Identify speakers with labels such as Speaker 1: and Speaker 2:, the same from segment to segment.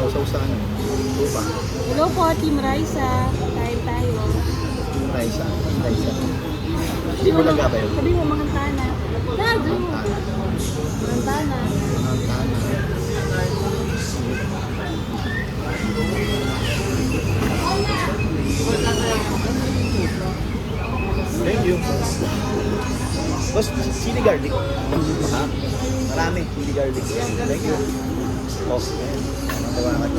Speaker 1: sausaw sa ano. Tupa.
Speaker 2: Hello po, Team Raisa. Kain tayo.
Speaker 1: Raisa. Raisa. Hindi mo lang ba yun?
Speaker 2: Sabi mo, Makantana. Dado. Makantana.
Speaker 1: Thank you. Boss, chili garlic. Ha? Marami, chili garlic. Thank you. Oh, ang tawanan.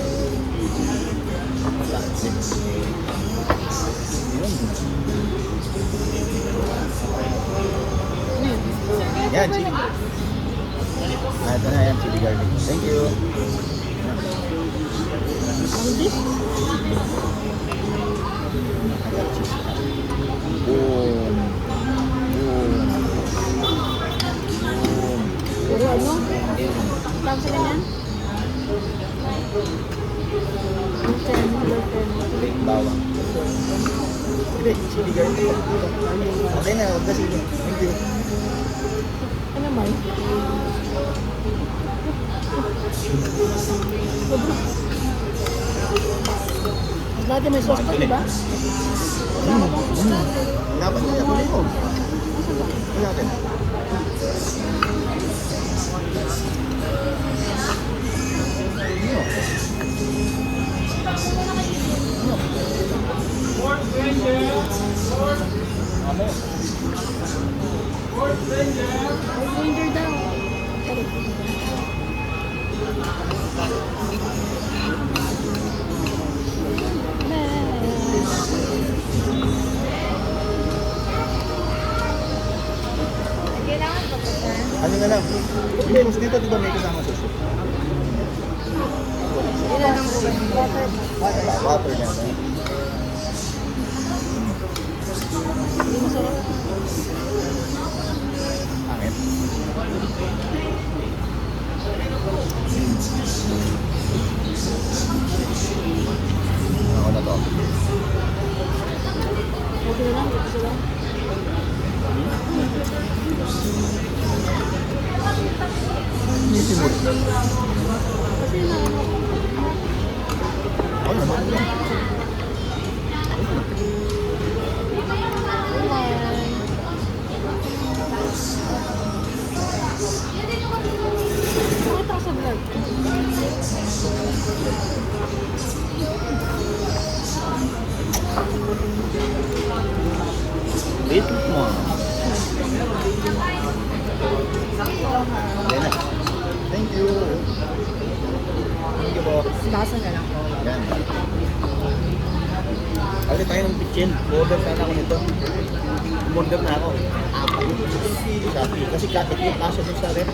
Speaker 1: Yan, chili. Ito na yan, chili garlic. Thank you.
Speaker 2: Ang dip.
Speaker 1: Boom. Boom. Boom.
Speaker 2: Pero ano? Tawag sa ganyan? Gluten.
Speaker 1: Big bawang. Hindi, chili garlic. Okay na, huwag kasi. Thank you.
Speaker 2: Ano man? Mas natin may sauce pa, diba?
Speaker 1: Dapat na yan, mo. Ano natin?
Speaker 2: Grinder daw.
Speaker 1: Ano na lang? Hindi, mas dito diba may kasama sushi? Water niya. Angin. Ako na to.
Speaker 2: Okay na lang, gusto lang.
Speaker 1: Easy mo.
Speaker 2: Kasi na ano.
Speaker 1: Ano naman?
Speaker 2: Bakit ako sa vlog?
Speaker 1: Wait mo. Yan na. Thank you. Thank you po.
Speaker 2: Lasa na lang.
Speaker 1: Yan. Kasi tayo ng pitchin. Order sana ako nito. Umorder na ako. Shopee. Kasi kapit yung kaso din sa rep.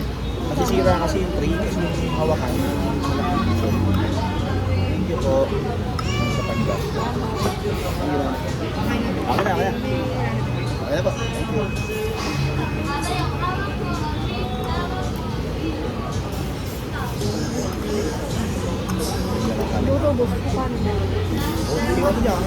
Speaker 1: Masisira kasi yung tray. Kasi yung hawakan. Thank you po. Sa paggas. Ako na, ako na. Okay na po. Thank you.
Speaker 2: Duro, bus ko pa.
Speaker 1: Hindi ka dyan.